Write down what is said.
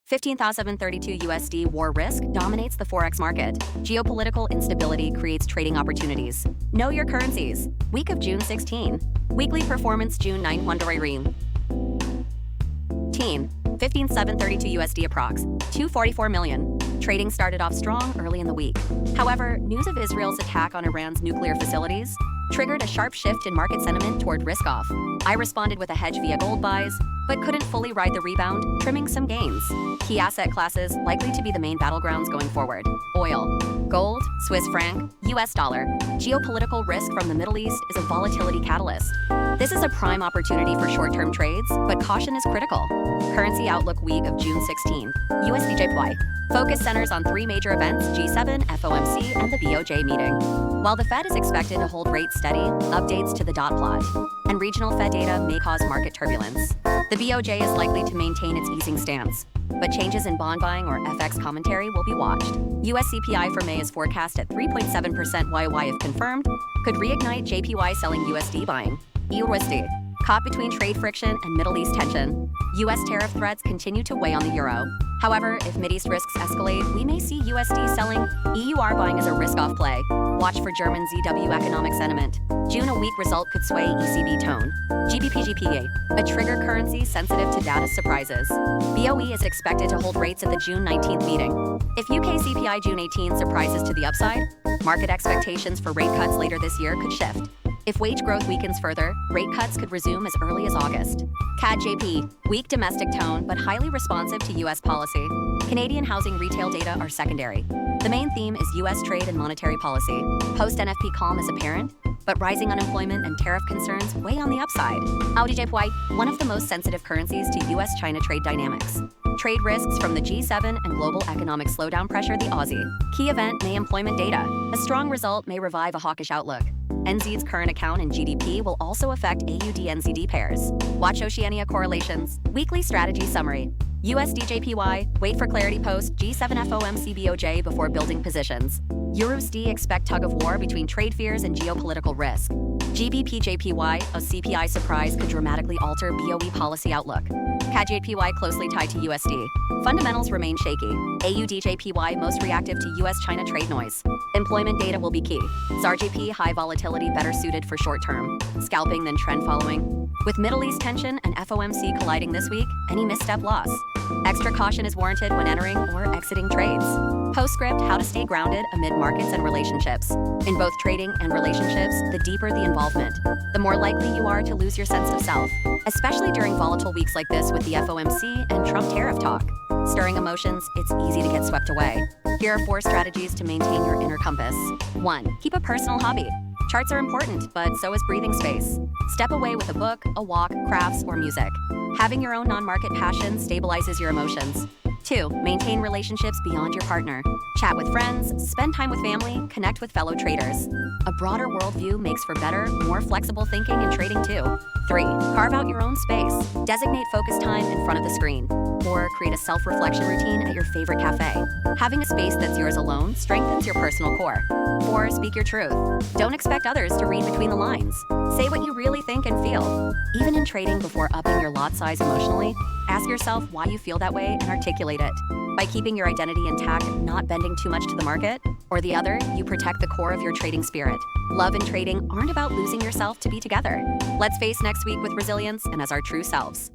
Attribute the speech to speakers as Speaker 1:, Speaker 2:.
Speaker 1: 15,732 USD war risk dominates the Forex market. Geopolitical instability creates trading opportunities. Know your currencies. Week of June 16. Weekly performance June 9 Wanderer Ream. 15,732 USD approx. 244 million. Trading started off strong early in the week. However, news of Israel's attack on Iran's nuclear facilities triggered a sharp shift in market sentiment toward risk-off. I responded with a hedge via gold buys, but couldn't fully ride the rebound, trimming some gains. Key asset classes likely to be the main battlegrounds going forward: oil, gold, Swiss franc, US dollar. Geopolitical risk from the Middle East is a volatility catalyst. This is a prime opportunity for short-term trades, but caution is critical. Currency outlook week of June 16. USD/JPY. Focus centers on three major events: G7, FOMC, and the BOJ meeting. While the Fed is expected to hold rates steady, updates to the dot plot and regional Fed data may cause market turbulence. The BOJ is likely to maintain its easing stance, but changes in bond buying or FX commentary will be watched. US CPI for May is forecast at 3.7% YOY if confirmed, could reignite JPY selling USD buying. USD. Caught between trade friction and Middle East tension, US tariff threats continue to weigh on the euro. However, if Mideast risks escalate, we may see USD selling. EUR buying is a risk-off play. Watch for German ZW economic sentiment. June a weak result could sway ECB tone. GBP/GPA, a trigger currency sensitive to data surprises. BOE is expected to hold rates at the June 19th meeting. If UK CPI June 18 surprises to the upside, market expectations for rate cuts later this year could shift. If wage growth weakens further, rate cuts could resume as early as August. CAD/JP, weak domestic tone but highly responsive to US policy. Canadian housing retail data are secondary. The main theme is US trade and monetary policy. Post-NFP calm is apparent, but rising unemployment and tariff concerns weigh on the upside. AUD/JPY, one of the most sensitive currencies to US-China trade dynamics. Trade risks from the G7 and global economic slowdown pressure the Aussie. Key event May employment data. A strong result may revive a hawkish outlook. NZ's current account and GDP will also affect AUD-NZD pairs. Watch Oceania correlations. Weekly strategy summary. USD/JPY, wait for clarity post G7 FOMC BOJ before building positions. EURUSD, expect tug of war between trade fears and geopolitical risk. GBP/JPY, a CPI surprise could dramatically alter BOE policy outlook. CAD/JPY closely tied to USD. Fundamentals remain shaky. AUD/JPY most reactive to US-China trade noise. Employment data will be key. ZAR/JP high volatility better suited for short-term scalping than trend following. With Middle East tension and FOMC colliding this week, any misstep loss. Extra caution is warranted when entering or exiting trades. Postscript, how to stay grounded amid markets and relationships. In both trading and relationships, the deeper the involvement, the more likely you are to lose your sense of self, especially during volatile weeks like this with the FOMC and Trump tariff talk. Stirring emotions, it's easy to get swept away. Here are 4 strategies to maintain your inner compass. 1. Keep a personal hobby. Charts are important, but so is breathing space. Step away with a book, a walk, crafts, or music. Having your own non-market passion stabilizes your emotions. 2. Maintain relationships beyond your partner. Chat with friends, spend time with family, connect with fellow traders. A broader worldview makes for better, more flexible thinking in trading too. 3. Carve out your own space. Designate focus time in front of the screen. Or create a self-reflection routine at your favorite cafe. Having a space that's yours alone strengthens your personal core. 4. Speak your truth. Don't expect others to read between the lines. Say what you really think and feel. Even in trading, before upping your lot size emotionally, ask yourself why you feel that way and articulate it. By keeping your identity intact, not bending too much to the market, or the other, you protect the core of your trading spirit. Love and trading aren't about losing yourself to be together. Let's face next week with resilience and as our true selves.